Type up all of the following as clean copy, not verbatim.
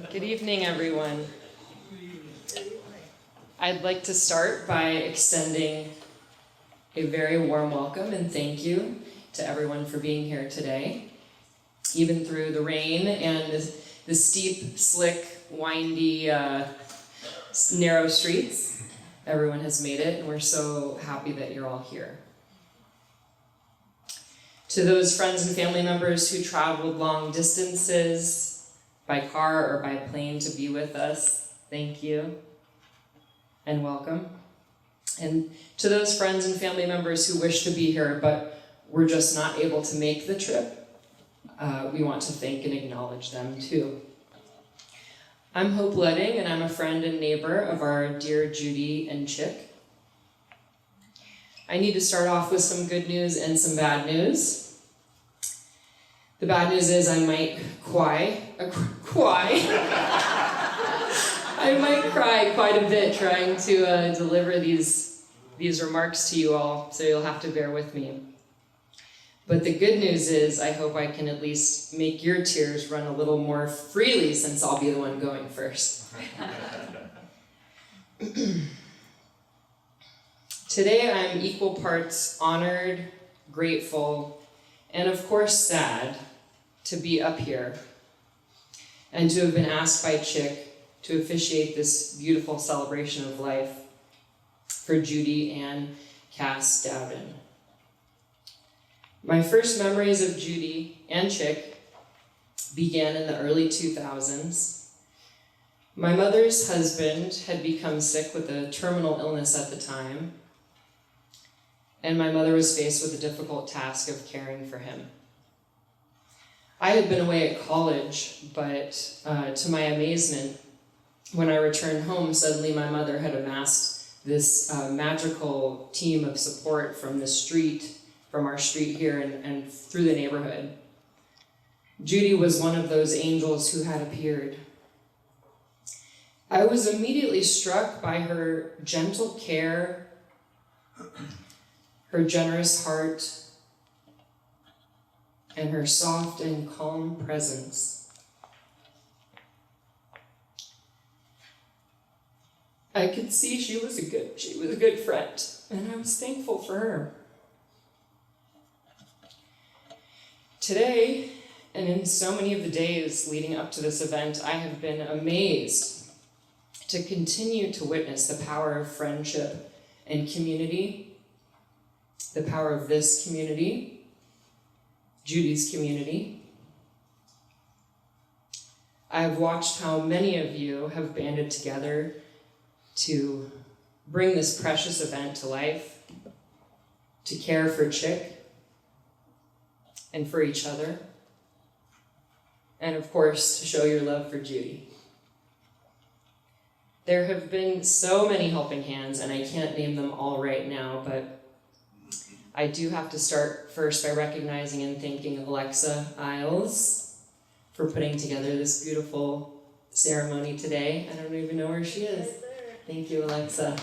Good evening, everyone. I'd like to start by extending a very warm welcome and thank you to everyone for being here today. Even through the rain and the steep, slick, windy, narrow streets, everyone has made it, and we're so happy that you're all here. To those friends and family members who traveled long distances by car or by plane to be with us, thank you and welcome. And to those friends and family members who wish to be here but were just not able to make the trip, we want to thank and acknowledge them too. I'm Hope Ledding, and I'm a friend and neighbor of our dear Judy and Chick. I need to start off with some good news and some bad news. The bad news is I might cry quite a bit trying to deliver these remarks to you all, so you'll have to bear with me. But the good news is I hope I can at least make your tears run a little more freely, since I'll be the one going first. Today I'm equal parts honored, grateful, and of course sad to be up here and to have been asked by Chick to officiate this beautiful celebration of life for Judy Kass Dowden. My first memories of Judy and Chick began in the early 2000s. My mother's husband had become sick with a terminal illness at the time, and my mother was faced with the difficult task of caring for him. I had been away at college, but to my amazement, when I returned home, suddenly my mother had amassed this magical team of support from our street here and through the neighborhood. Judy was one of those angels who had appeared. I was immediately struck by her gentle care, her generous heart, and her soft and calm presence. I could see she was a good friend, and I was thankful for her. Today, and in so many of the days leading up to this event, I have been amazed to continue to witness the power of friendship and community, the power of this community, Judy's community. I've watched how many of you have banded together to bring this precious event to life, to care for Chick and for each other, and of course, to show your love for Judy. There have been so many helping hands, and I can't name them all right now, but I do have to start first by recognizing and thanking Alexa Isles for putting together this beautiful ceremony today. I don't even know where she is. Thank you, Alexa.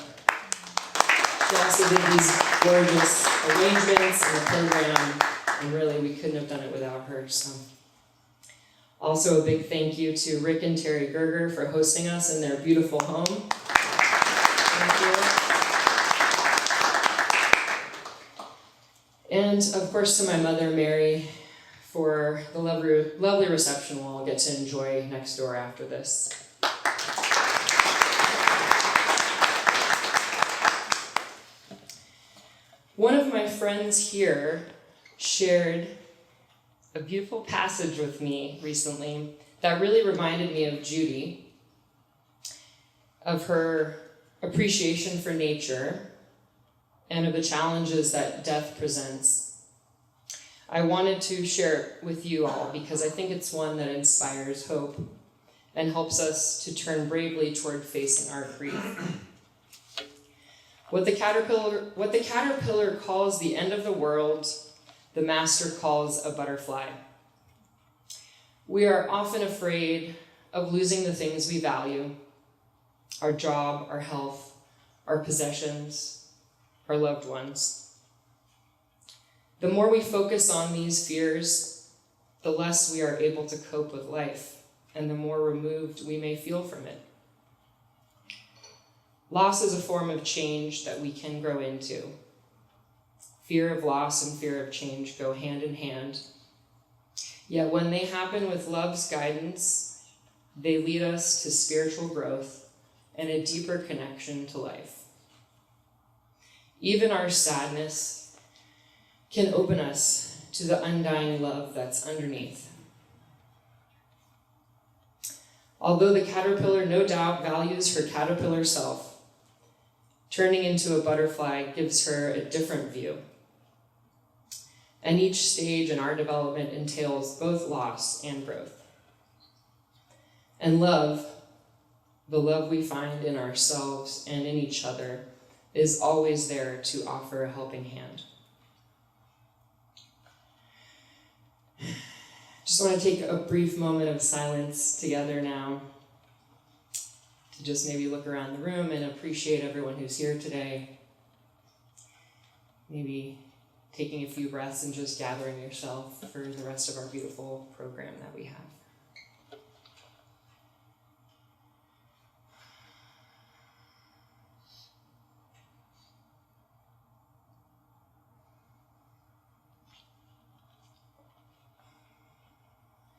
She also did these gorgeous arrangements and the program, and really we couldn't have done it without her. So, also a big thank you to Rick and Terry Gerger for hosting us in their beautiful home. Thank you. And of course to my mother, Mary, for the lovely reception we'll all get to enjoy next door after this. One of my friends here shared a beautiful passage with me recently that really reminded me of Judy, of her appreciation for nature, and of the challenges that death presents. I wanted to share it with you all because I think it's one that inspires hope and helps us to turn bravely toward facing our grief. What the caterpillar calls the end of the world, the master calls a butterfly. We are often afraid of losing the things we value: our job, our health, our possessions, our loved ones. The more we focus on these fears, the less we are able to cope with life. and the more removed we may feel from it. Loss is a form of change that we can grow into. Fear of loss and fear of change go hand in hand. Yet when they happen with love's guidance, they lead us to spiritual growth and a deeper connection to life. Even our sadness can open us to the undying love that's underneath. Although the caterpillar no doubt values her caterpillar self, turning into a butterfly gives her a different view. And each stage in our development entails both loss and growth. And love, the love we find in ourselves and in each other, is always there to offer a helping hand. Just want to take a brief moment of silence together now to just maybe look around the room and appreciate everyone who's here today. Maybe taking a few breaths and just gathering yourself for the rest of our beautiful program that we have.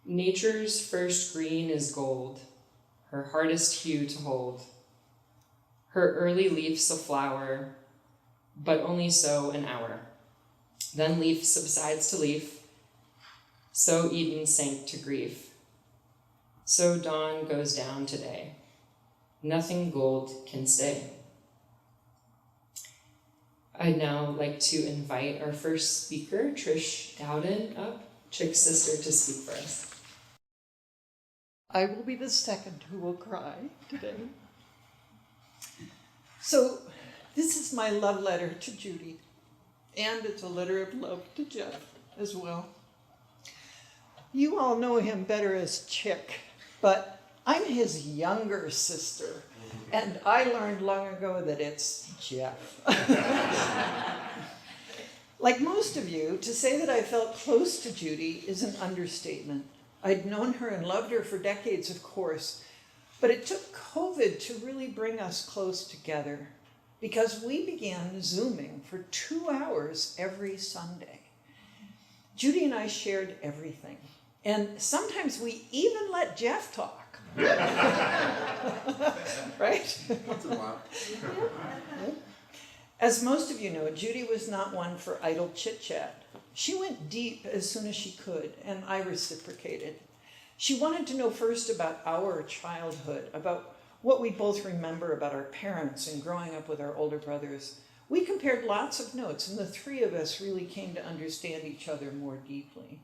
Nature's first green is gold, her hardest hue to hold. Her early leaf's a flower, but only so an hour. Then leaf subsides to leaf, so Eden sank to grief. So dawn goes down today. Nothing gold can stay. I'd now like to invite our first speaker, Trish Dowden, up, Chick's sister, to speak for us. I will be the second who will cry today. So this is my love letter to Judy, and it's a letter of love to Jeff as well. You all know him better as Chick, but I'm his younger sister, and I learned long ago that it's Jeff. Like most of you, to say that I felt close to Judy is an understatement. I'd known her and loved her for decades, of course, but it took COVID to really bring us close together because we began Zooming for 2 hours every Sunday. Judy and I shared everything, and sometimes we even let Jeff talk. Right? Once in a while. Yeah. As most of you know, Judy was not one for idle chit-chat. She went deep as soon as she could, and I reciprocated. She wanted to know first about our childhood, about what we both remember about our parents and growing up with our older brothers. We compared lots of notes, and the three of us really came to understand each other more deeply.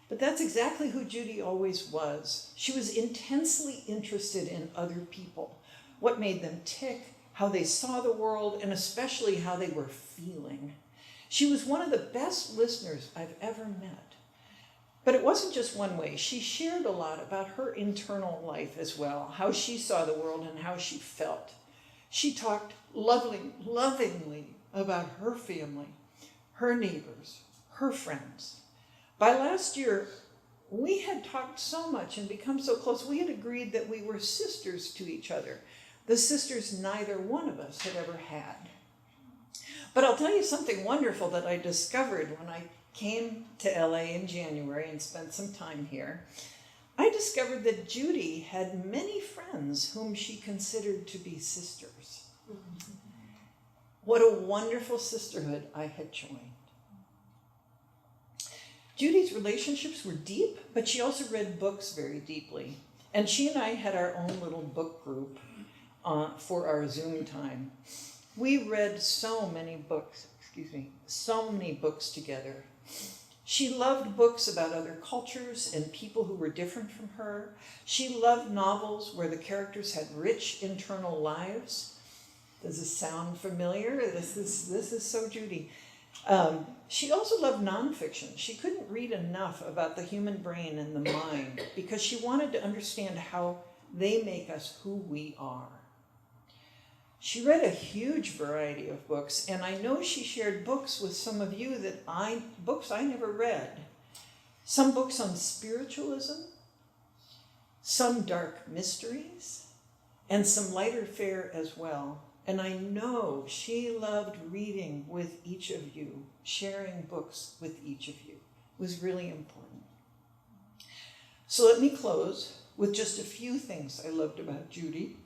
But that's exactly who Judy always was. She was intensely interested in other people, what made them tick, how they saw the world, and especially how they were feeling. She was one of the best listeners I've ever met. But it wasn't just one way. She shared a lot about her internal life as well, how she saw the world and how she felt. She talked lovingly about her family, her neighbors, her friends. By last year, we had talked so much and become so close, we had agreed that we were sisters to each other, the sisters neither one of us had ever had. But I'll tell you something wonderful that I discovered when I came to LA in January and spent some time here. I discovered that Judy had many friends whom she considered to be sisters. What a wonderful sisterhood I had joined. Judy's relationships were deep, but she also read books very deeply. And she and I had our own little book group for our Zoom time. We read so many books together. She loved books about other cultures and people who were different from her. She loved novels where the characters had rich internal lives. Does this sound familiar? This is so Judy. She also loved nonfiction. She couldn't read enough about the human brain and the mind because she wanted to understand how they make us who we are. She read a huge variety of books, and I know she shared books with some of you books I never read. Some books on spiritualism, some dark mysteries, and some lighter fare as well. And I know she loved reading with each of you, sharing books with each of you. It was really important. So let me close with just a few things I loved about Judy.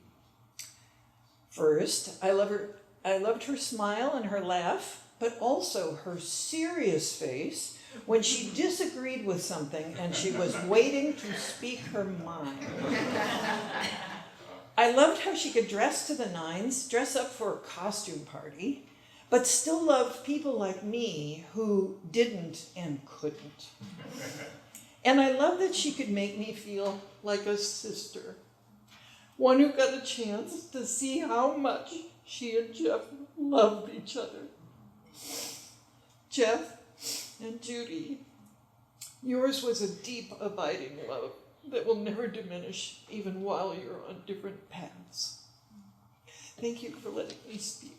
First, I loved her smile and her laugh, but also her serious face when she disagreed with something and she was waiting to speak her mind. I loved how she could dress to the nines, dress up for a costume party, but still loved people like me who didn't and couldn't. And I love that she could make me feel like a sister, one who got a chance to see how much she and Jeff loved each other. Jeff and Judy, yours was a deep, abiding love that will never diminish even while you're on different paths. Thank you for letting me speak.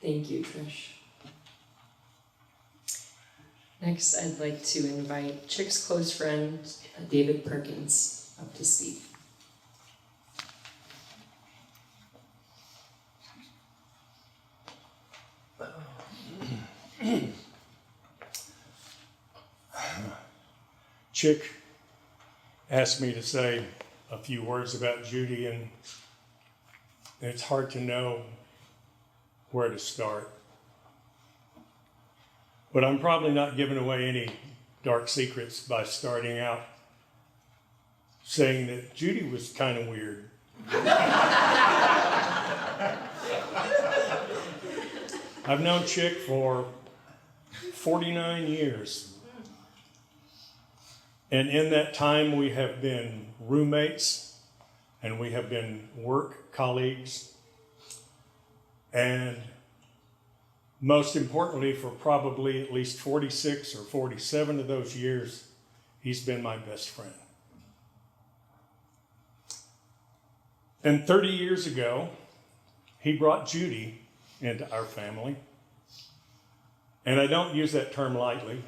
Thank you, Trish. Next, I'd like to invite Chick's close friend, David Perkins, up to speak. Chick asked me to say a few words about Judy, and it's hard to know where to start. But I'm probably not giving away any dark secrets by starting out saying that Judy was kind of weird. I've known Chick for 49 years. And in that time, we have been roommates, and we have been work colleagues, and most importantly, for probably at least 46 or 47 of those years, he's been my best friend. And 30 years ago, he brought Judy into our family. And I don't use that term lightly.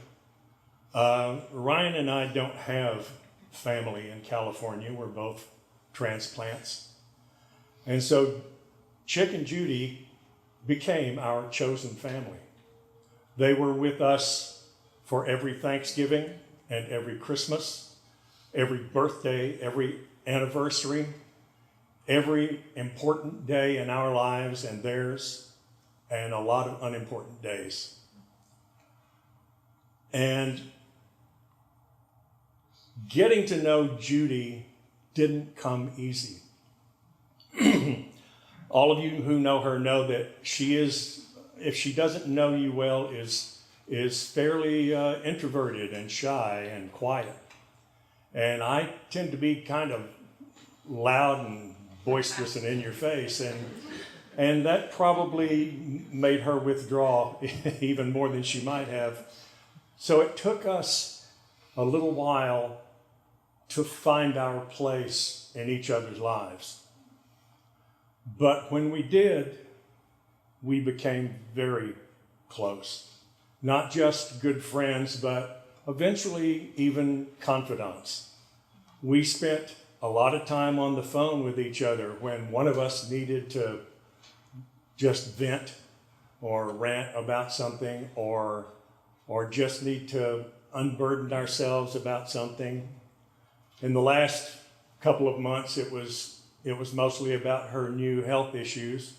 Ryan and I don't have family in California. We're both transplants. And so Chick and Judy became our chosen family. They were with us for every Thanksgiving and every Christmas, every birthday, every anniversary, every important day in our lives and theirs, and a lot of unimportant days. And getting to know Judy didn't come easy. All of you who know her know that she is, if she doesn't know you well, is fairly introverted and shy and quiet. And I tend to be kind of loud and boisterous and in your face, and that probably made her withdraw even more than she might have. So it took us a little while to find our place in each other's lives. But when we did, we became very close. Not just good friends, but eventually even confidants. We spent a lot of time on the phone with each other when one of us needed to just vent or rant about something or just need to unburden ourselves about something. In the last couple of months, it was mostly about her new health issues.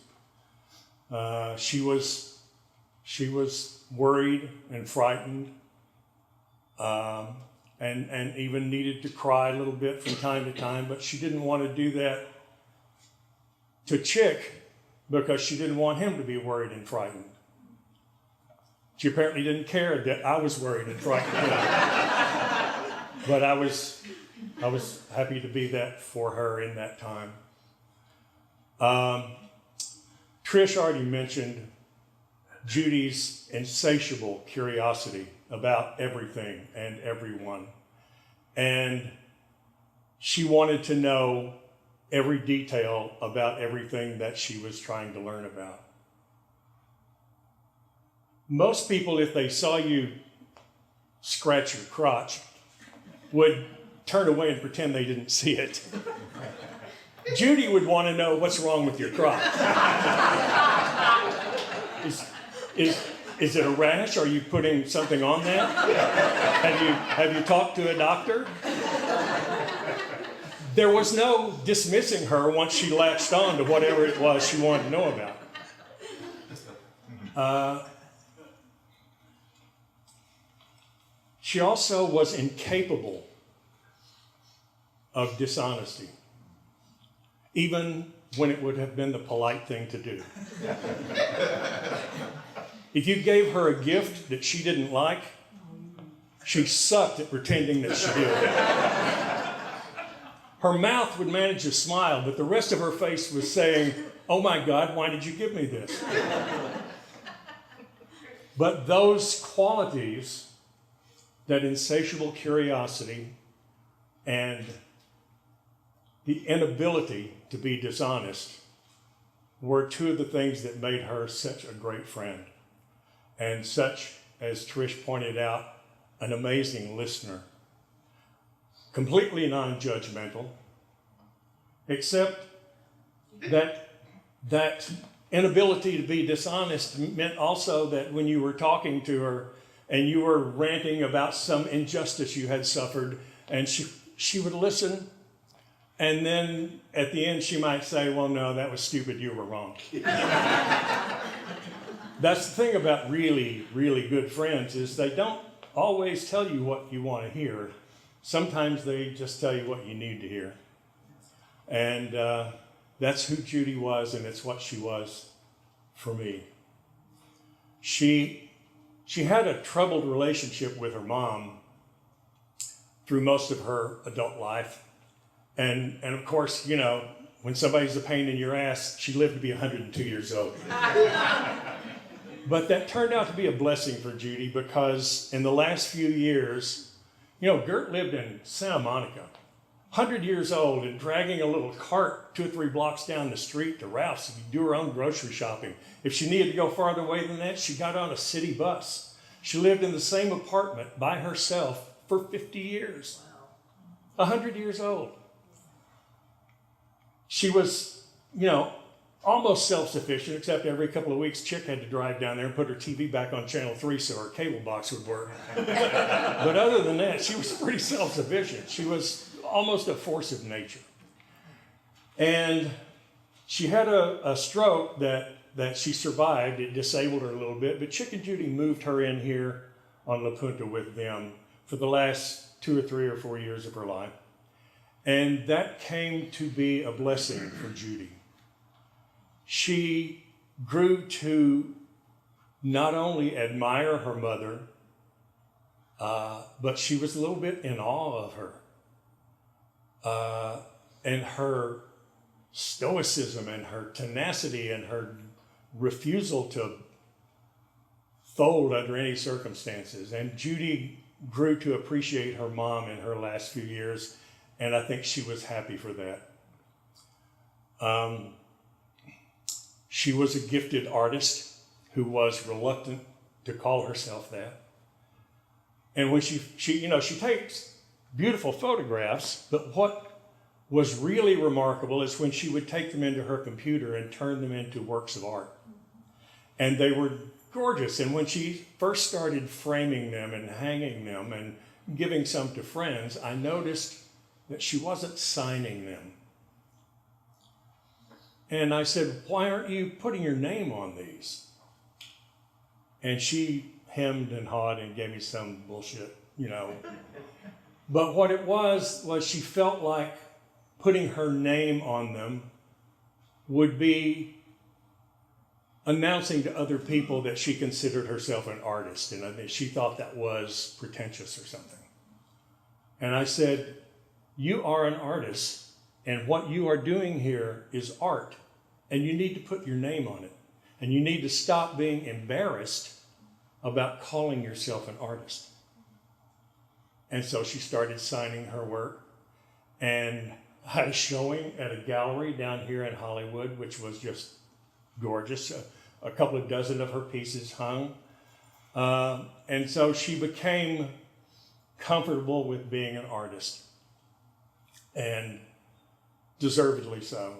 She was worried and frightened, and even needed to cry a little bit from time to time, but she didn't want to do that to Chick because she didn't want him to be worried and frightened. She apparently didn't care that I was worried and frightened. But I was happy to be that for her in that time. Trish already mentioned Judy's insatiable curiosity about everything and everyone. And she wanted to know every detail about everything that she was trying to learn about. most people, if they saw you scratch your crotch, would turn away and pretend they didn't see it. Judy would want to know what's wrong with your crotch. Is it a rash? Are you putting something on that? Have you talked to a doctor? There was no dismissing her once she latched on to whatever it was she wanted to know about. She also was incapable of dishonesty, even when it would have been the polite thing to do. If you gave her a gift that she didn't like, she sucked at pretending that she did. Her mouth would manage to smile, but the rest of her face was saying, "Oh my God, why did you give me this?" But those qualities, that insatiable curiosity and the inability to be dishonest, were two of the things that made her such a great friend. And such, as Trish pointed out, an amazing listener. Completely non-judgmental, except that inability to be dishonest meant also that when you were talking to her and you were ranting about some injustice you had suffered, and she would listen, and then at the end she might say, "Well, no, that was stupid, you were wrong." That's the thing about really, really good friends, is they don't always tell you what you want to hear. Sometimes they just tell you what you need to hear. And that's who Judy was, and it's what she was for me. She had a troubled relationship with her mom through most of her adult life. And of course, you know, when somebody's a pain in your ass, she lived to be 102 years old. But that turned out to be a blessing for Judy, because in the last few years, you know, Gert lived in Santa Monica, 100 years old, and dragging a little cart 2 or 3 blocks down the street to Ralph's to do her own grocery shopping. If she needed to go farther away than that, she got on a city bus. She lived in the same apartment by herself for 50 years. 100 years old. She was, you know, almost self-sufficient, except every couple of weeks, Chick had to drive down there and put her TV back on channel 3 so her cable box would work. But other than that, she was pretty self-sufficient. She was almost a force of nature. And she had a stroke that she survived. It disabled her a little bit, but Chick and Judy moved her in here on La Punta with them for the last 2 or 3 or 4 years of her life. And that came to be a blessing for Judy. She grew to not only admire her mother, but she was a little bit in awe of her. And her stoicism and her tenacity and her refusal to fold under any circumstances. And Judy grew to appreciate her mom in her last few years, and I think she was happy for that. She was a gifted artist who was reluctant to call herself that. And when she takes beautiful photographs, but what was really remarkable is when she would take them into her computer and turn them into works of art. And they were gorgeous. And when she first started framing them and hanging them and giving some to friends, I noticed that she wasn't signing them. And I said, "Why aren't you putting your name on these?" And she hemmed and hawed and gave me some bullshit, you know. But what it was she felt like putting her name on them would be announcing to other people that she considered herself an artist. And I think she thought that was pretentious or something. And I said, "You are an artist, and what you are doing here is art. And you need to put your name on it. And you need to stop being embarrassed about calling yourself an artist." And so she started signing her work. And I had a showing at a gallery down here in Hollywood, which was just gorgeous. A couple of dozen of her pieces hung. And so she became comfortable with being an artist, and deservedly so.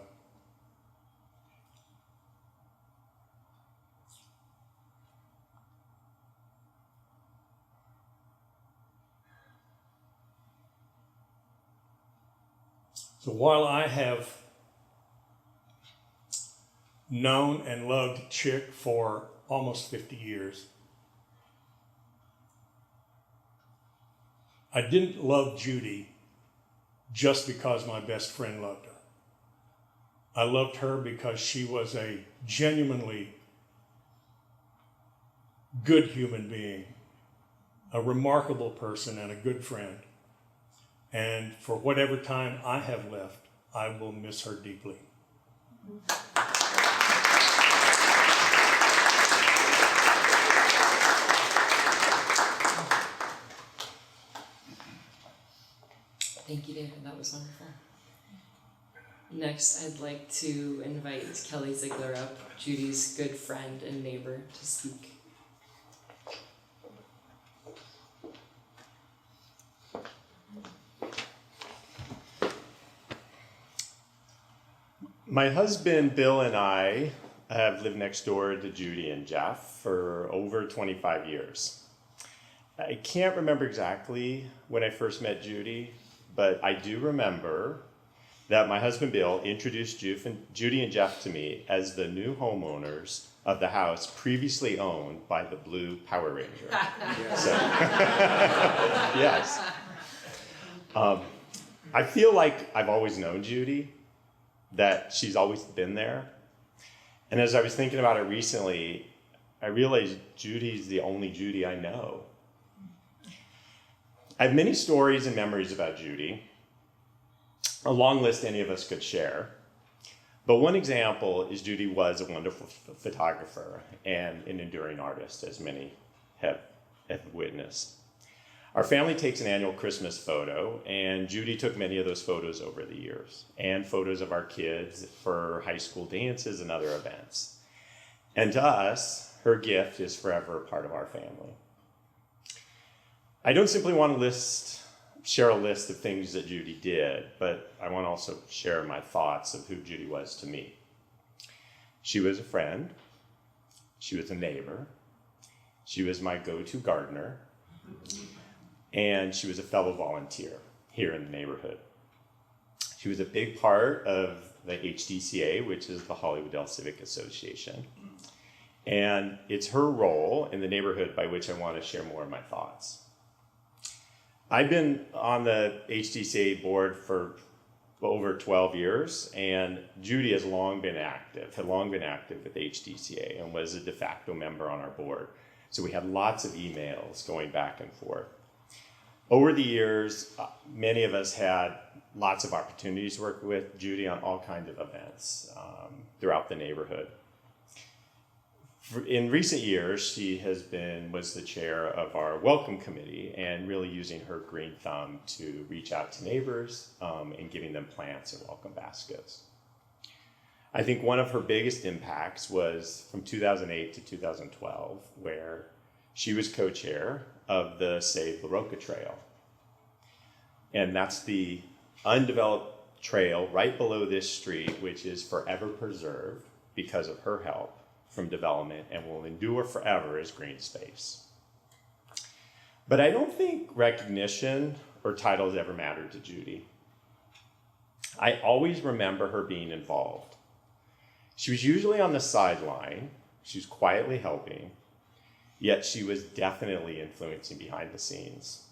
So while I have known and loved Chick for almost 50 years, I didn't love Judy just because my best friend loved her. I loved her because she was a genuinely good human being, a remarkable person, and a good friend. And for whatever time I have left, I will miss her deeply. Thank you, David. That was wonderful. Next, I'd like to invite Kelly Ziegler up, Judy's good friend and neighbor, to speak. My husband, Bill, and I have lived next door to Judy and Jeff for over 25 years. I can't remember exactly when I first met Judy, but I do remember that my husband, Bill, introduced Judy and Jeff to me as the new homeowners of the house previously owned by the Blue Power Ranger. So, yes. I feel like I've always known Judy, that she's always been there. And as I was thinking about it recently, I realized Judy's the only Judy I know. I have many stories and memories about Judy, a long list any of us could share. But one example is Judy was a wonderful photographer and an enduring artist, as many have witnessed. Our family takes an annual Christmas photo, and Judy took many of those photos over the years, and photos of our kids for high school dances and other events. And to us, her gift is forever a part of our family. I don't simply want to share a list of things that Judy did, but I want to also share my thoughts of who Judy was to me. She was a friend. She was a neighbor. She was my go-to gardener. And she was a fellow volunteer here in the neighborhood. She was a big part of the HDCA, which is the Hollywooddale Civic Association. And it's her role in the neighborhood by which I want to share more of my thoughts. I've been on the HDCA board for over 12 years, and Judy has long been active with HDCA and was a de facto member on our board. So we had lots of emails going back and forth. Over the years, many of us had lots of opportunities to work with Judy on all kinds of events throughout the neighborhood. In recent years, she was the chair of our welcome committee and really using her green thumb to reach out to neighbors and giving them plants and welcome baskets. I think one of her biggest impacts was from 2008 to 2012, where she was co-chair of the Save La Roca Trail. And that's the undeveloped trail right below this street, which is forever preserved because of her help from development and will endure forever as green space. But I don't think recognition or titles ever mattered to Judy. I always remember her being involved. She was usually on the sideline. She was quietly helping, yet she was definitely influencing behind the scenes.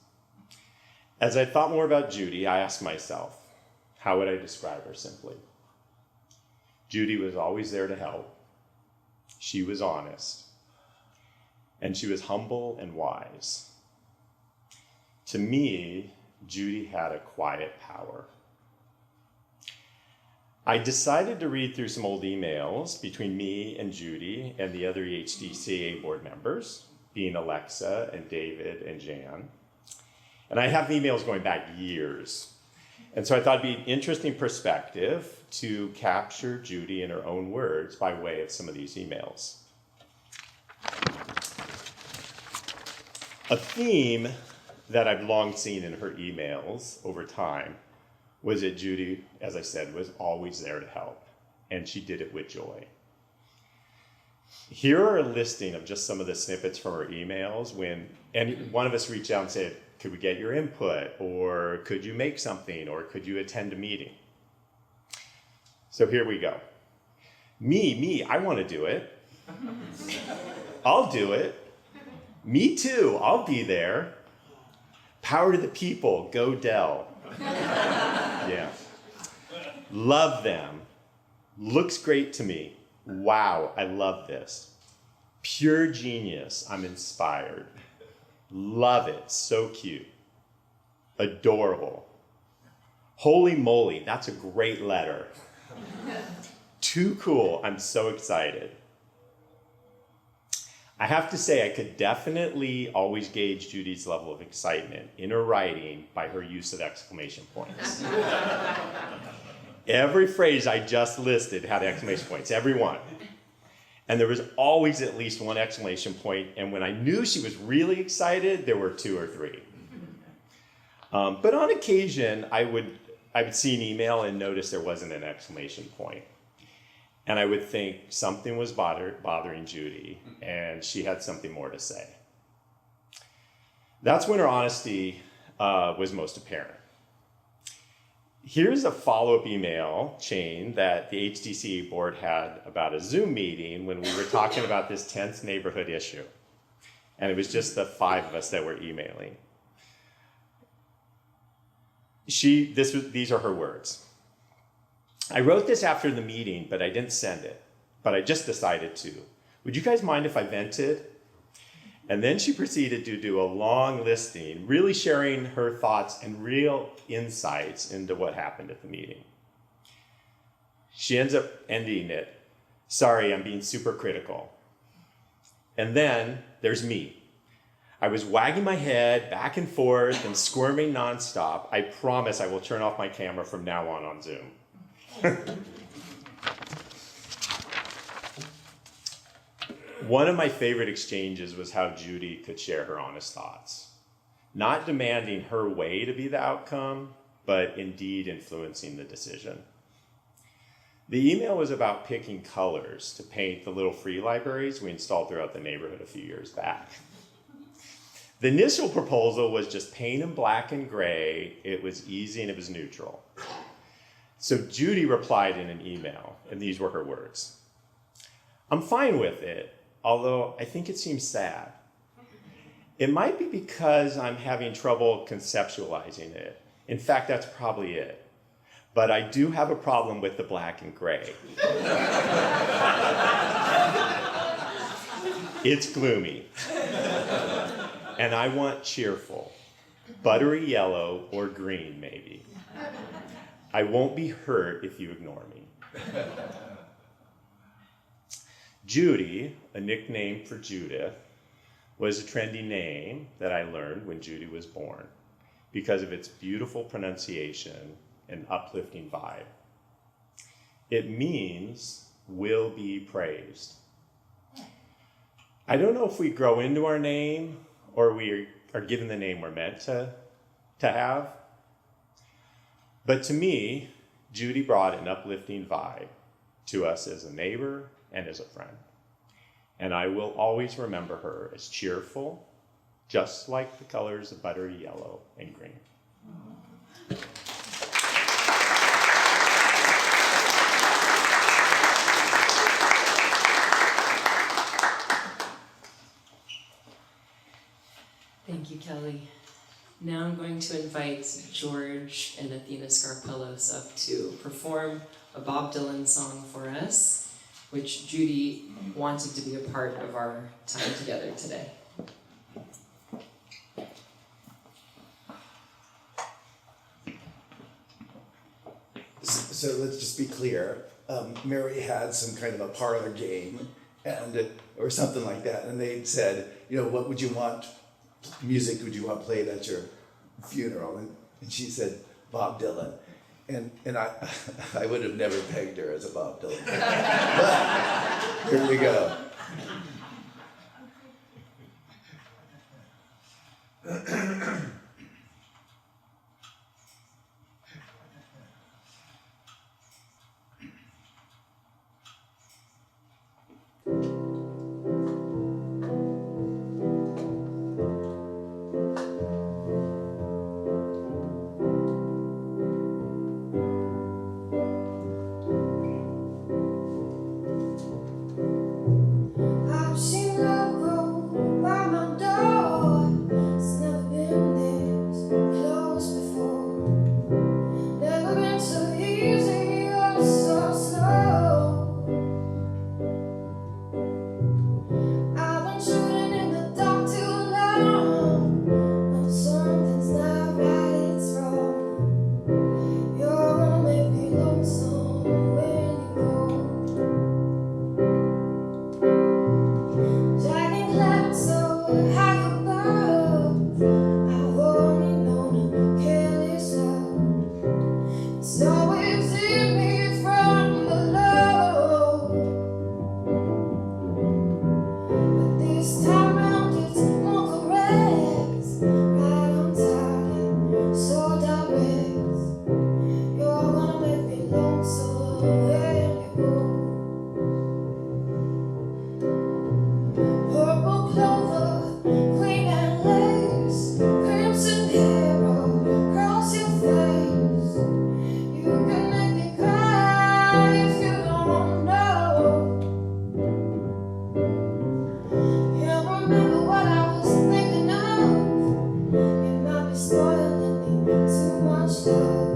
As I thought more about Judy, I asked myself, how would I describe her simply? Judy was always there to help. She was honest, and she was humble and wise. To me, Judy had a quiet power. I decided to read through some old emails between me and Judy and the other HDCA board members, being Alexa and David and Jan. And I have emails going back years. And so I thought it'd be an interesting perspective to capture Judy in her own words by way of some of these emails. A theme that I've long seen in her emails over time was that Judy, as I said, was always there to help, and she did it with joy. Here are a listing of just some of the snippets from her emails when one of us reached out and said, could we get your input, or could you make something, or could you attend a meeting? So here we go. Me, I want to do it. I'll do it. Me too, I'll be there. Power to the people, go Dell. Yeah. Love them. Looks great to me. Wow, I love this. Pure genius, I'm inspired. Love it, so cute. Adorable. Holy moly, that's a great letter. Too cool, I'm so excited. I have to say, I could definitely always gauge Judy's level of excitement in her writing by her use of exclamation points. Every phrase I just listed had exclamation points, every one. And there was always at least one exclamation point, and when I knew she was really excited, there were 2 or 3. But on occasion, I would see an email and notice there wasn't an exclamation point. And I would think something was bothering Judy, and she had something more to say. That's when her honesty was most apparent. Here's a follow-up email chain that the HDC board had about a Zoom meeting when we were talking about this tense neighborhood issue. And it was just the 5 of us that were emailing. These are her words. I wrote this after the meeting, but I didn't send it. But I just decided to. Would you guys mind if I vented? And then she proceeded to do a long listing, really sharing her thoughts and real insights into what happened at the meeting. She ends up ending it, sorry, I'm being super critical. And then there's me. I was wagging my head back and forth and squirming nonstop. I promise I will turn off my camera from now on Zoom. One of my favorite exchanges was how Judy could share her honest thoughts, not demanding her way to be the outcome, but indeed influencing the decision. The email was about picking colors to paint the little free libraries we installed throughout the neighborhood a few years back. The initial proposal was just paint them black and gray. It was easy and it was neutral. So Judy replied in an email, and these were her words. I'm fine with it, although I think it seems sad. It might be because I'm having trouble conceptualizing it. In fact, that's probably it. But I do have a problem with the black and gray. It's gloomy. And I want cheerful, buttery yellow or green maybe. I won't be hurt if you ignore me. Judy, a nickname for Judith, was a trendy name that I learned when Judy was born because of its beautiful pronunciation and uplifting vibe. It means will be praised. I don't know if we grow into our name or we are given the name we're meant to have. But to me, Judy brought an uplifting vibe to us as a neighbor and as a friend. And I will always remember her as cheerful, just like the colors of buttery yellow and green. Thank you, Kelly. Now I'm going to invite George and Athena Scarpelos up to perform a Bob Dylan song for us, which Judy wanted to be a part of our time together today. So let's just be clear. Mary had some kind of a parlor game, or something like that, and they said, what would you want? Music would you want played at your funeral? And she said Bob Dylan, and I would have never pegged her as a Bob Dylan. But here we go. I've seen love grow by my door. It's never been this close before. Never been so easy or so slow. I've been shooting in the dark too long. When something's not right, it's wrong. You're gonna make me lonesome when you go. Dragging clouds so high above, I've only known a careless love. It's always in me from below, but this time round it's more correct. Right on target, so direct. You're gonna make me lonesome when you go. Purple clover, queen and lace, crimson hero, across your face. You can make me cry if you don't know. Can't remember what I was thinking of. You might be spoiling me too much love.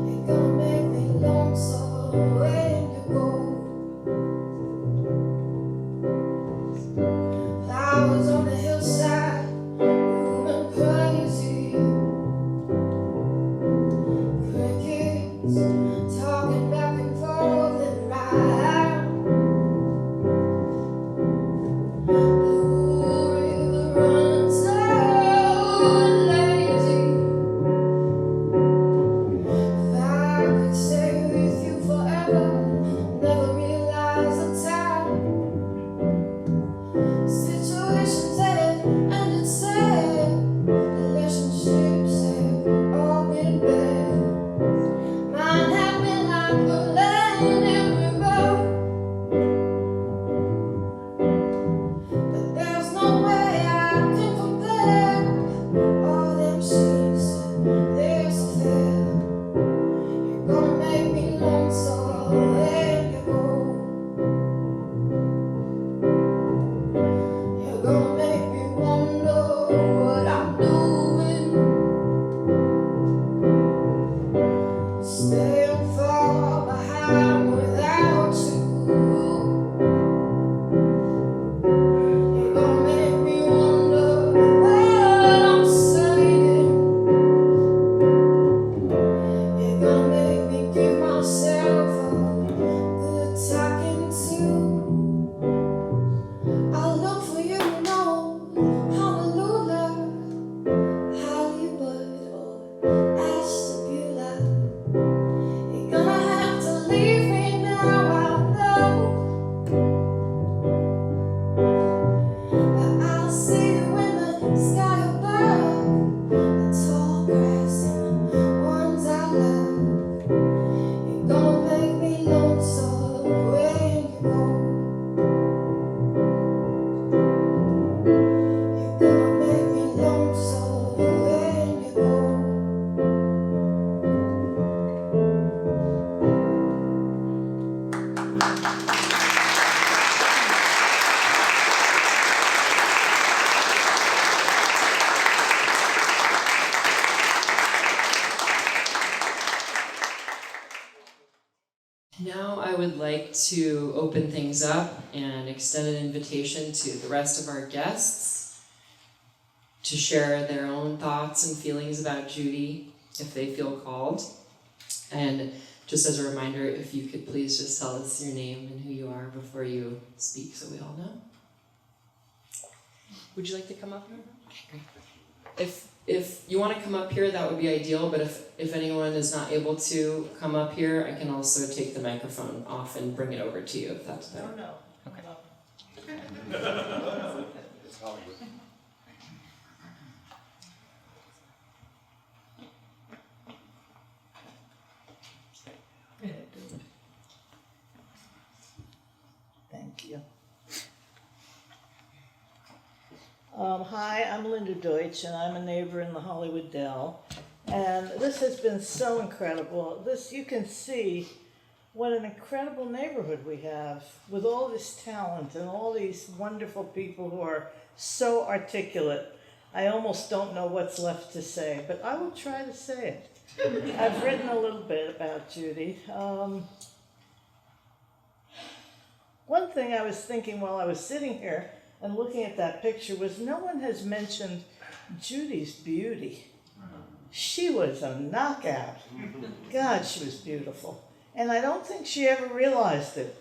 You're gonna make me lonesome when you go. Flowers on the hillside, moving crazy. Crickets talking back and forth and round. Blue river running slow and lazy. If I could stay with you forever, never realize the time. Situations have ended sad, relationships have all been bad. Mine have been like the land in remote, but there's no way I can compare. All them sheets, they're so fair. You're gonna make me lonesome when you go. You're gonna make me wonder what I'm doing. Staying far behind without you. You're gonna make me wonder what I'm saying. You're gonna make me give myself a good talking to. I'll look for you, no, Honolulu, Hollywood, or Ashtabula. You're gonna have to leave me now, I know, but I'll see you in the sky above, the tall grass and the ones I love. You're gonna make me lonesome when you go. You're gonna make me lonesome when you go. Now I would like to open things up and extend an invitation to the rest of our guests to share their own thoughts and feelings about Judy if they feel called. And just as a reminder, if you could please just tell us your name and who you are before you speak so we all know. Would you like to come up here? Okay, great. If you want to come up here, that would be ideal, but if anyone is not able to come up here, I can also take the microphone off and bring it over to you if that's better. No. Okay. Hi, I'm Linda Deutsch, and I'm a neighbor in the Hollywood Dell. And this has been so incredible. You can see what an incredible neighborhood we have with all this talent and all these wonderful people who are so articulate. I almost don't know what's left to say, but I will try to say it. I've written a little bit about Judy. One thing I was thinking while I was sitting here and looking at that picture was no one has mentioned Judy's beauty. She was a knockout. God, she was beautiful. And I don't think she ever realized it.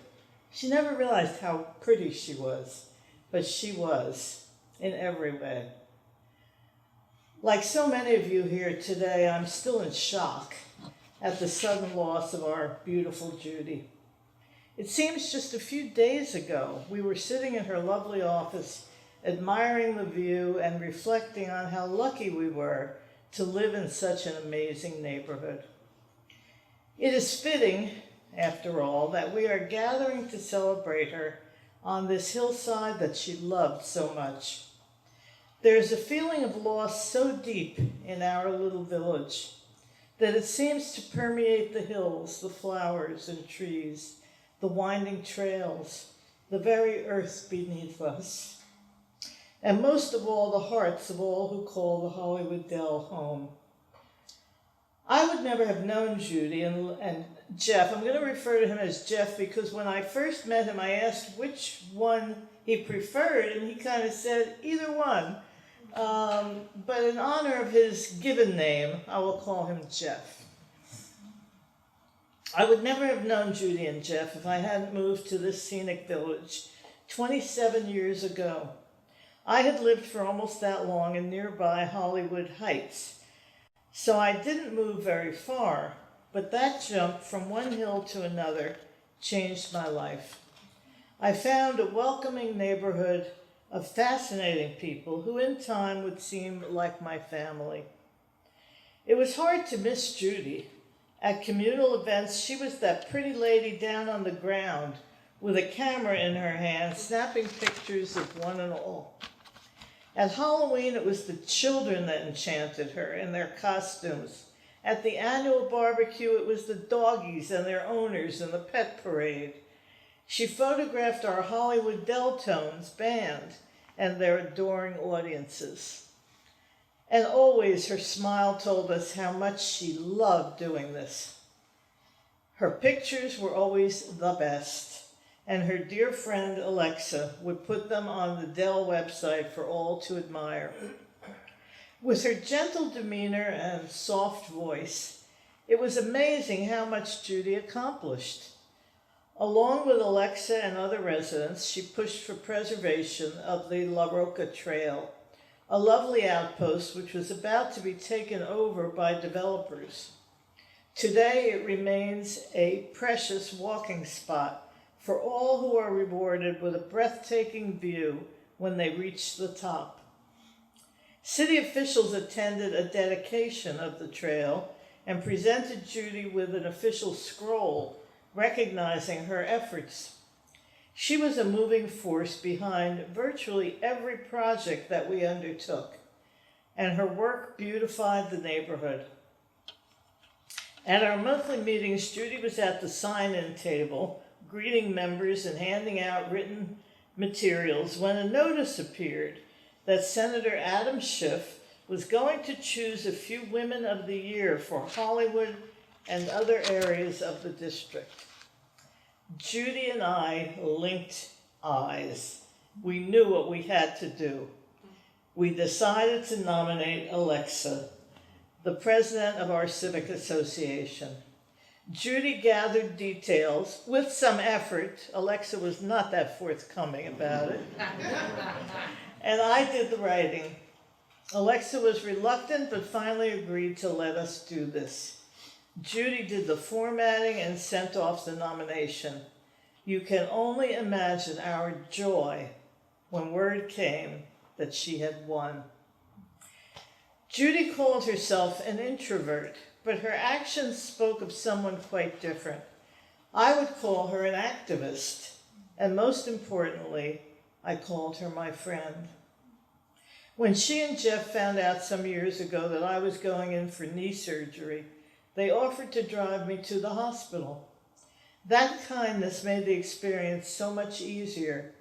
She never realized how pretty she was, but she was in every way. Like so many of you here today, I'm still in shock at the sudden loss of our beautiful Judy. It seems just a few days ago, we were sitting in her lovely office, admiring the view and reflecting on how lucky we were to live in such an amazing neighborhood. It is fitting, after all, that we are gathering to celebrate her on this hillside that she loved so much. There's a feeling of loss so deep in our little village that it seems to permeate the hills, the flowers and trees, the winding trails, the very earth beneath us, and most of all, the hearts of all who call the Hollywood Dell home. I would never have known Judy and Jeff. I'm going to refer to him as Jeff because when I first met him, I asked which one he preferred, and he kind of said either one. But in honor of his given name, I will call him Jeff. I would never have known Judy and Jeff if I hadn't moved to this scenic village 27 years ago. I had lived for almost that long in nearby Hollywood Heights, so I didn't move very far, but that jump from one hill to another changed my life. I found a welcoming neighborhood of fascinating people who in time would seem like my family. It was hard to miss Judy. At communal events, she was that pretty lady down on the ground with a camera in her hand, snapping pictures of one and all. At Halloween, it was the children that enchanted her in their costumes. At the annual barbecue, it was the doggies and their owners in the pet parade. She photographed our Hollywood Deltones band and their adoring audiences. And always her smile told us how much she loved doing this. Her pictures were always the best, and her dear friend Alexa would put them on the Dell website for all to admire. With her gentle demeanor and soft voice, it was amazing how much Judy accomplished. Along with Alexa and other residents, she pushed for preservation of the La Roca Trail, a lovely outpost which was about to be taken over by developers. Today, it remains a precious walking spot for all who are rewarded with a breathtaking view when they reach the top. City officials attended a dedication of the trail and presented Judy with an official scroll recognizing her efforts. She was a moving force behind virtually every project that we undertook, and her work beautified the neighborhood. At our monthly meetings, Judy was at the sign-in table, greeting members and handing out written materials when a notice appeared that Senator Adam Schiff was going to choose a few Women of the Year for Hollywood and other areas of the district. Judy and I linked eyes. We knew what we had to do. We decided to nominate Alexa, the president of our civic association. Judy gathered details with some effort. Alexa was not that forthcoming about it. And I did the writing. Alexa was reluctant, but finally agreed to let us do this. Judy did the formatting and sent off the nomination. You can only imagine our joy when word came that she had won. Judy called herself an introvert, but her actions spoke of someone quite different. I would call her an activist, and most importantly, I called her my friend. When she and Jeff found out some years ago that I was going in for knee surgery, they offered to drive me to the hospital. That kindness made the experience so much easier,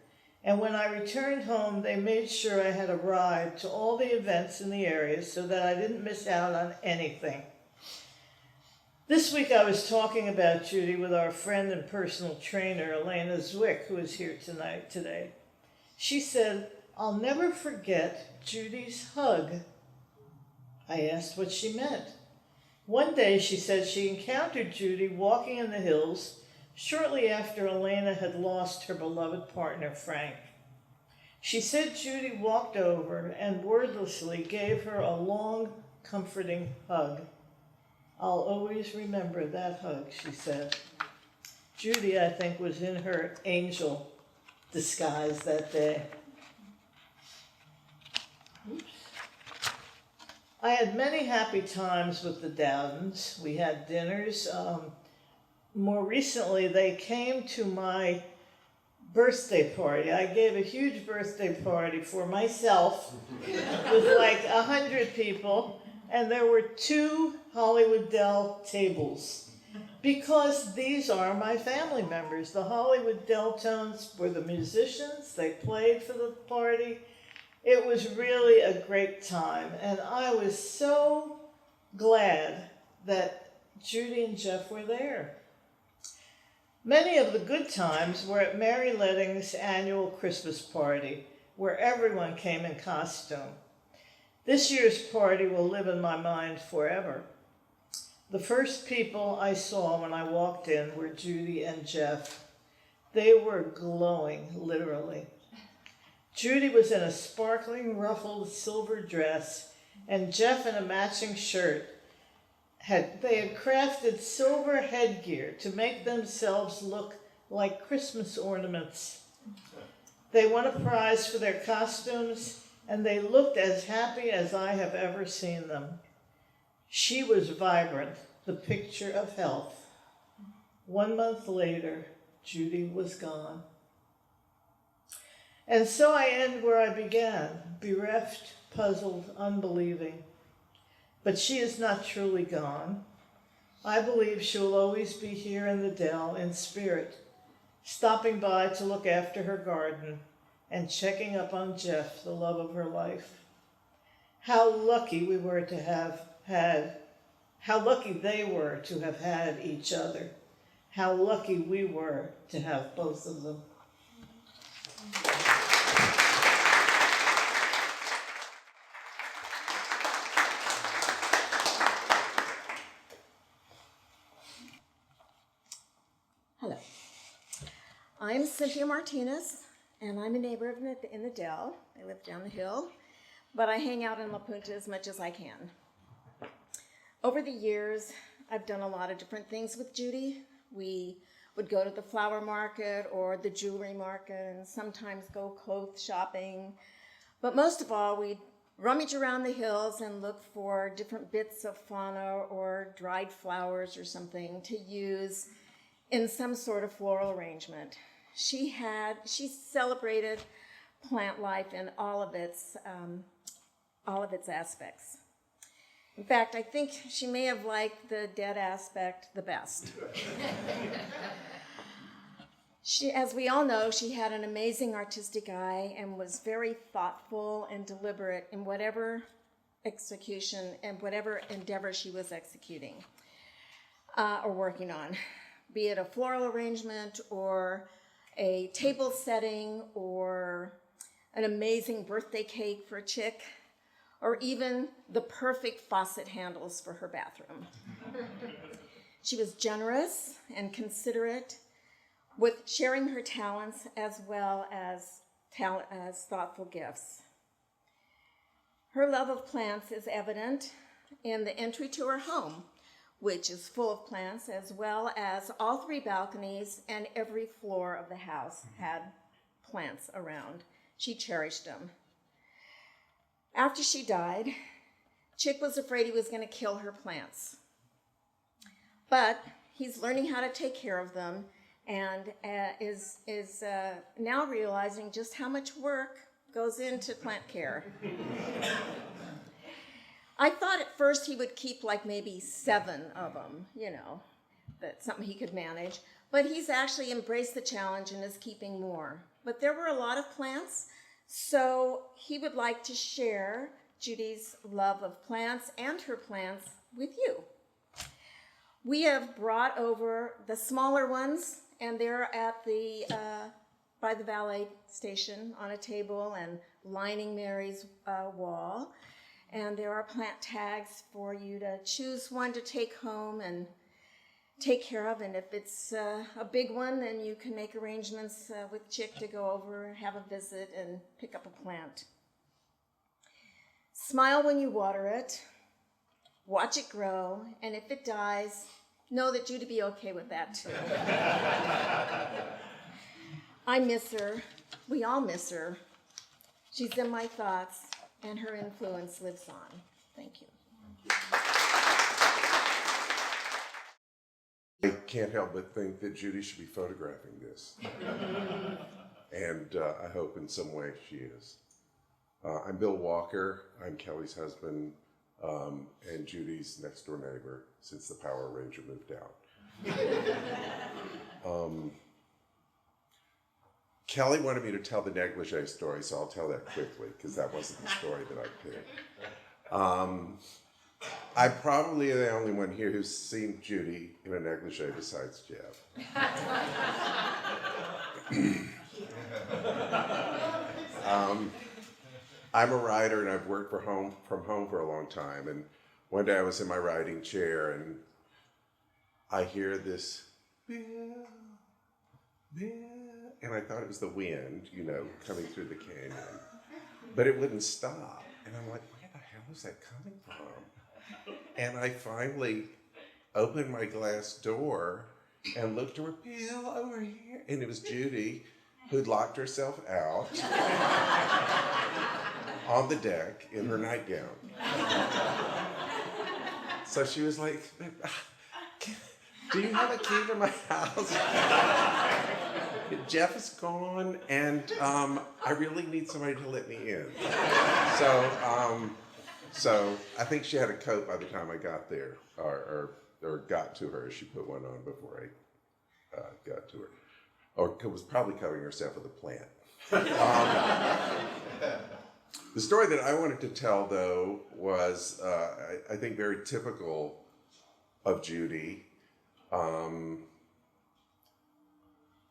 and when I returned home, they made sure I had a ride to all the events in the area so that I didn't miss out on anything. This week I was talking about Judy with our friend and personal trainer, Elena Zwick, who is here today. She said, "I'll never forget Judy's hug." I asked what she meant. One day she said she encountered Judy walking in the hills shortly after Elena had lost her beloved partner, Frank. She said Judy walked over and wordlessly gave her a long, comforting hug. "I'll always remember that hug," she said. Judy, I think, was in her angel disguise that day. Oops. I had many happy times with the Dowdens. We had dinners. More recently, they came to my birthday party. I gave a huge birthday party for myself with like 100 people, and there were 2 Hollywood Dell tables because these are my family members. The Hollywood Dell-Tones were the musicians. They played for the party. It was really a great time, and I was so glad that Judy and Jeff were there. Many of the good times were at Mary Ledding's annual Christmas party, where everyone came in costume. This year's party will live in my mind forever. The first people I saw when I walked in were Judy and Jeff. They were glowing, literally. Judy was in a sparkling, ruffled silver dress, and Jeff in a matching shirt. They had crafted silver headgear to make themselves look like Christmas ornaments. They won a prize for their costumes, and they looked as happy as I have ever seen them. She was vibrant, the picture of health. 1 month later, Judy was gone. And so I end where I began, bereft, puzzled, unbelieving. But she is not truly gone. I believe she will always be here in the Dell in spirit, stopping by to look after her garden and checking up on Jeff, the love of her life. How lucky they were to have had each other. How lucky we were to have both of them. Hello. I'm Cynthia Martinez, and I'm a neighbor in the Dell. I live down the hill, but I hang out in La Punta as much as I can. Over the years, I've done a lot of different things with Judy. We would go to the flower market or the jewelry market and sometimes go clothes shopping. But most of all, we'd rummage around the hills and look for different bits of fauna or dried flowers or something to use in some sort of floral arrangement. She celebrated plant life in all of its aspects. In fact, I think she may have liked the dead aspect the best. As we all know, she had an amazing artistic eye and was very thoughtful and deliberate in whatever execution and whatever endeavor she was executing or working on, be it a floral arrangement or a table setting or an amazing birthday cake for a chick, or even the perfect faucet handles for her bathroom. She was generous and considerate with sharing her talents as well as thoughtful gifts. Her love of plants is evident in the entry to her home, which is full of plants, as well as all 3 balconies and every floor of the house had plants around. She cherished them. After she died, Chick was afraid he was going to kill her plants. But he's learning how to take care of them and is now realizing just how much work goes into plant care. I thought at first he would keep like maybe 7 of them, that's something he could manage. But he's actually embraced the challenge and is keeping more. But there were a lot of plants, so he would like to share Judy's love of plants and her plants with you. We have brought over the smaller ones, and they're at the by the valet station on a table and lining Mary's wall. And there are plant tags for you to choose one to take home and take care of. And if it's a big one, then you can make arrangements with Chick to go over, have a visit, and pick up a plant. Smile when you water it, watch it grow, and if it dies, know that Judy be okay with that too. I miss her. We all miss her. She's in my thoughts, and her influence lives on. Thank you. I can't help but think that Judy should be photographing this. And I hope in some way she is. I'm Bill Walker. I'm Kelly's husband and Judy's next door neighbor since the Power Ranger moved out. Kelly wanted me to tell the negligee story, so I'll tell that quickly because that wasn't the story that I picked. I'm probably the only one here who's seen Judy in a negligee besides Jeff. I'm a writer and I've worked from home for a long time. And one day I was in my writing chair and I hear this, Bill, Bill, and I thought it was the wind, coming through the canyon. But it wouldn't stop. And I'm like, where the hell is that coming from? And I finally opened my glass door and looked over, Bill, over here. And it was Judy, who'd locked herself out on the deck in her nightgown. So she was like, do you have a key to my house? Jeff is gone, and I really need somebody to let me in. So I think she had a coat by the time I got there, or got to her. She put one on before I got to her, or was probably covering herself with a plant. The story that I wanted to tell, though, was I think very typical of Judy.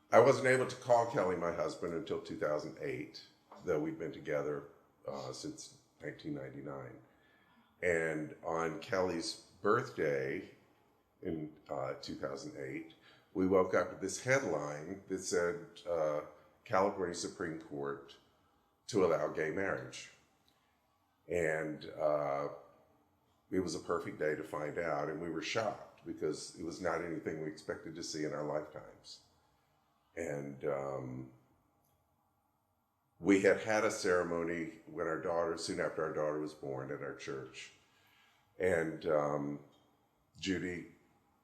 I wasn't able to call Kelly my husband until 2008, though we'd been together since 1999. And on Kelly's birthday in 2008, we woke up with this headline that said, California Supreme Court to allow gay marriage. And it was a perfect day to find out, and we were shocked because it was not anything we expected to see in our lifetimes. And we had a ceremony when soon after our daughter was born at our church. And Judy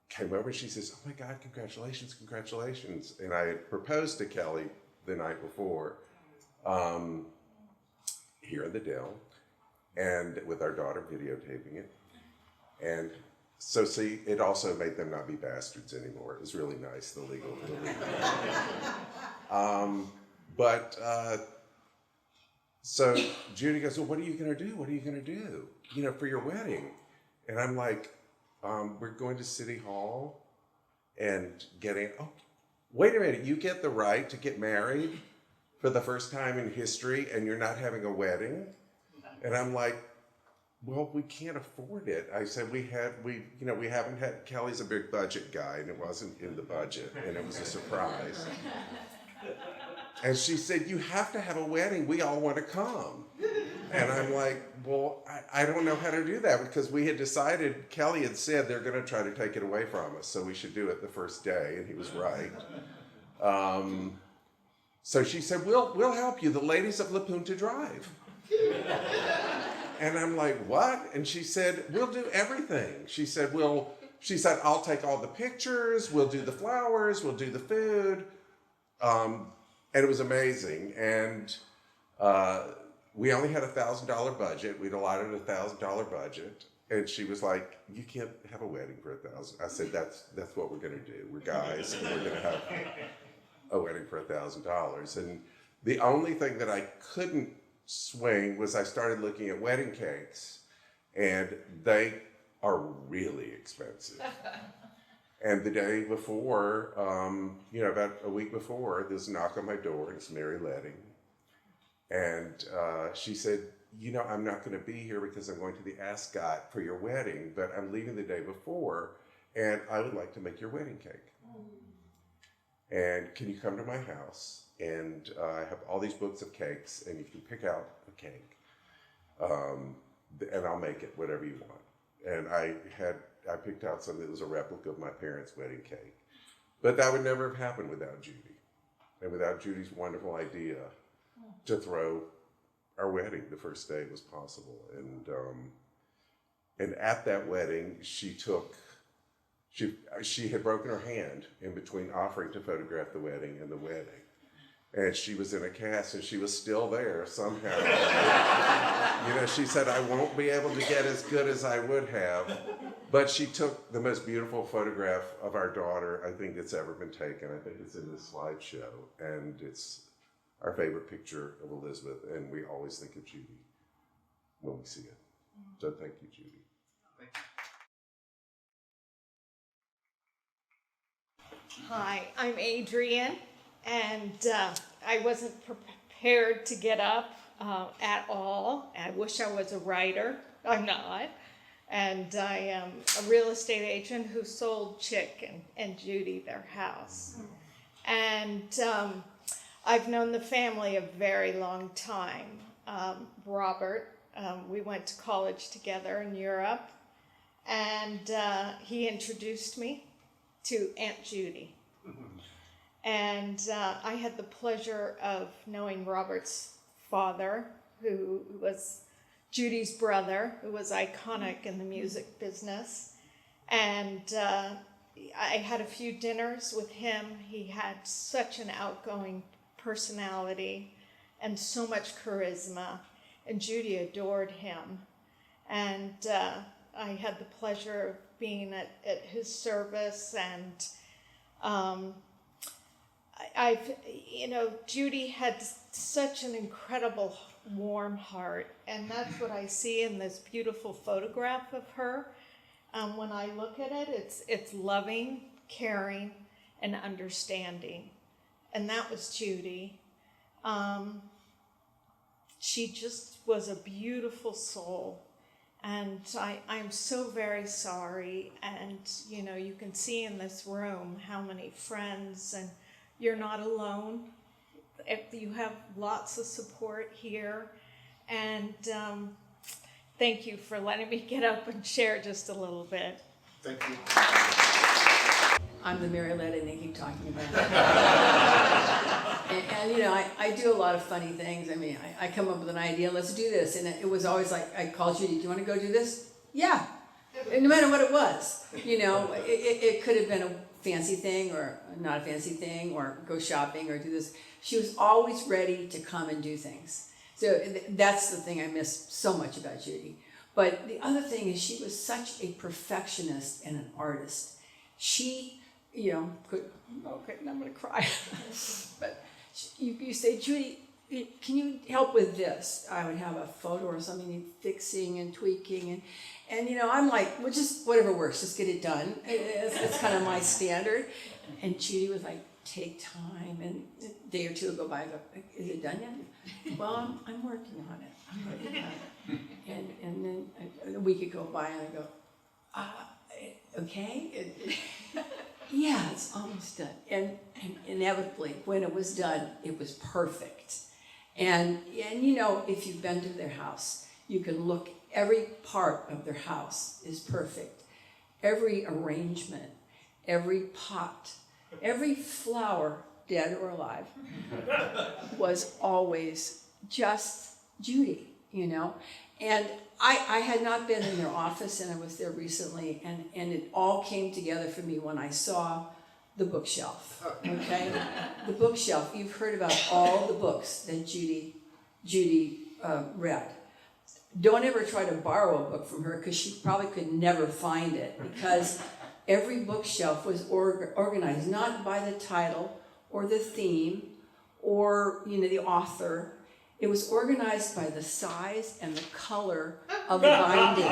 came over and she says, oh my God, congratulations, congratulations. And I had proposed to Kelly the night before here in the Dell, and with our daughter videotaping it. And so see, it also made them not be bastards anymore. It was really nice, the legal. So Judy goes, well, what are you gonna do? What are you gonna do, for your wedding? And I'm like, we're going to City Hall and wait a minute, you get the right to get married for the first time in history and you're not having a wedding? And I'm like, well, we can't afford it. I said, we haven't had, Kelly's a big budget guy and it wasn't in the budget and it was a surprise. And she said, you have to have a wedding. We all want to come. And I'm like, well, I don't know how to do that because we had decided, Kelly had said they're going to try to take it away from us. So we should do it the first day. And he was right. So she said, we'll help you. The ladies of La Punta drive. And I'm like, what? And she said, we'll do everything. She said, I'll take all the pictures. We'll do the flowers. We'll do the food. And it was amazing. And we only had $1,000 budget. We'd allotted $1,000 budget. And she was like, you can't have a wedding for $1,000. I said, that's what we're going to do. We're guys, and we're going to have a wedding for $1,000. And the only thing that I couldn't swing was I started looking at wedding cakes, and they are really expensive. And the day before, about a week before, there's a knock on my door, and it's Mary Letting. And she said, I'm not going to be here because I'm going to the Ascot for your wedding, but I'm leaving the day before, and I would like to make your wedding cake. And can you come to my house? And I have all these books of cakes, and you can pick out a cake, and I'll make it whatever you want. And I picked out something that was a replica of my parents' wedding cake. But that would never have happened without Judy, and without Judy's wonderful idea to throw our wedding the first day it was possible. And at that wedding, she had broken her hand in between offering to photograph the wedding and the wedding. And she was in a cast, and she was still there somehow. She said, I won't be able to get as good as I would have. But she took the most beautiful photograph of our daughter I think that's ever been taken. I think it's in this slideshow. And it's our favorite picture of Elizabeth, and we always think of Judy when we see it. So thank you, Judy. Hi, I'm Adrienne, and I wasn't prepared to get up at all. I wish I was a writer. I'm not. And I am a real estate agent who sold Chick and Judy their house. And I've known the family a very long time. Robert, we went to college together in Europe, and he introduced me to Aunt Judy. And I had the pleasure of knowing Robert's father, who was Judy's brother, who was iconic in the music business. And I had a few dinners with him. He had such an outgoing personality and so much charisma, and Judy adored him. And I had the pleasure of being at his service, and Judy had such an incredible warm heart, and that's what I see in this beautiful photograph of her. When I look at it, it's loving, caring, and understanding. And that was Judy. She just was a beautiful soul. And I'm so very sorry. And, you can see in this room how many friends, and you're not alone. You have lots of support here. And thank you for letting me get up and share just a little bit. Thank you. I'm the Mary Letting they keep talking about. and I do a lot of funny things. I mean, I come up with an idea, let's do this. And it was always like, I called Judy, do you want to go do this? Yeah. And no matter what it was. It could have been a fancy thing or not a fancy thing, or go shopping or do this. She was always ready to come and do things. So that's the thing I miss so much about Judy. But the other thing is she was such a perfectionist and an artist. She, okay, I'm going to cry. But you say, Judy, can you help with this? I would have a photo or something fixing and tweaking. And I'm like, well, just whatever works, just get it done. It's kind of my standard. And Judy was like, take time. And a day or two would go by, I go, is it done yet? Well, I'm working on it. And then a week would go by, and I go, okay? Yeah, it's almost done. And inevitably, when it was done, it was perfect. And if you've been to their house, you can look, every part of their house is perfect. Every arrangement, every pot, every flower, dead or alive, was always just Judy, And I had not been in their office, and I was there recently, and it all came together for me when I saw the bookshelf, okay? The bookshelf, you've heard about all the books that Judy Judy read. Don't ever try to borrow a book from her because she probably could never find it, because every bookshelf was organized not by the title or the theme or the author. It was organized by the size and the color of the binding.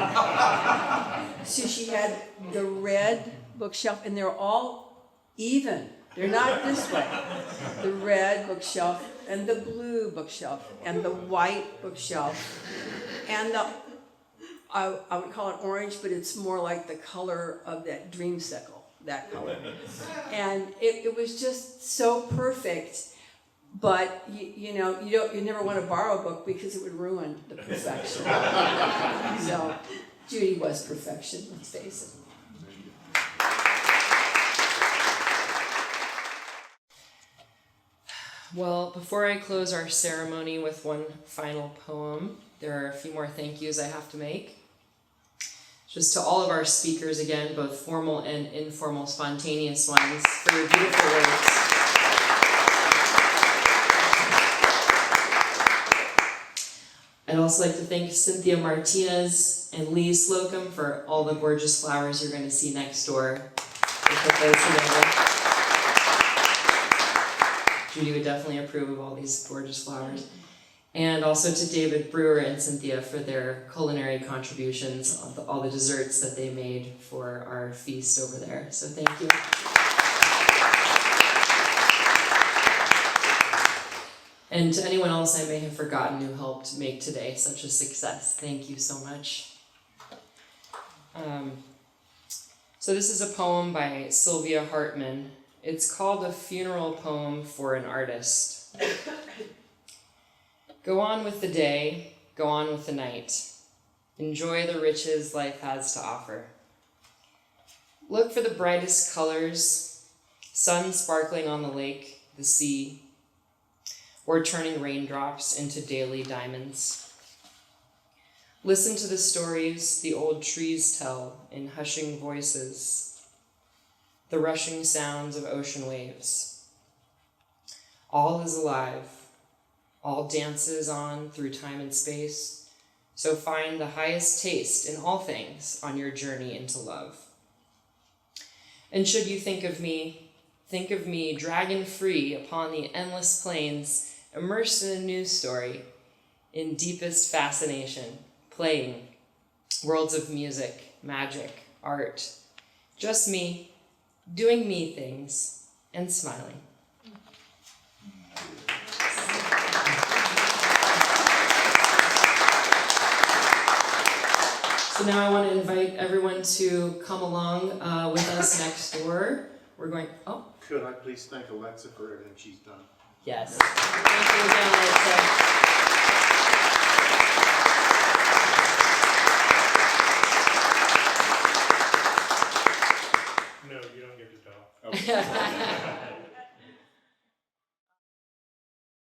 So she had the red bookshelf, and they're all even. They're not this way. The red bookshelf and the blue bookshelf and the white bookshelf and I would call it orange, but it's more like the color of that dreamsicle, that color. And it was just so perfect. But you never want to borrow a book because it would ruin the perfection. So Judy was perfection, let's face it. Well, before I close our ceremony with one final poem, there are a few more thank yous I have to make. Just to all of our speakers again, both formal and informal, spontaneous ones, for your beautiful words. I'd also like to thank Cynthia Martinez and Lee Slocum for all the gorgeous flowers you're going to see next door. We put those together. Judy would definitely approve of all these gorgeous flowers. And also to David Brewer and Cynthia for their culinary contributions, all the desserts that they made for our feast over there. So thank you. And to anyone else I may have forgotten who helped make today such a success, thank you so much. So this is a poem by Sylvia Hartman. It's called A Funeral Poem for an Artist. Go on with the day, go on with the night. Enjoy the riches life has to offer. Look for the brightest colors, sun sparkling on the lake, the sea, or turning raindrops into daily diamonds. Listen to the stories the old trees tell in hushing voices, the rushing sounds of ocean waves. All is alive, all dances on through time and space, so find the highest taste in all things on your journey into love. And should you think of me dragon-free upon the endless plains, immersed in a news story, in deepest fascination, playing worlds of music, magic, art, just me, doing me things, and smiling. So now I want to invite everyone to come along with us next door. We're going, Could I please thank Alexa for everything she's done? Yes. Thank you again, Alexa. No, you don't get to talk. Okay.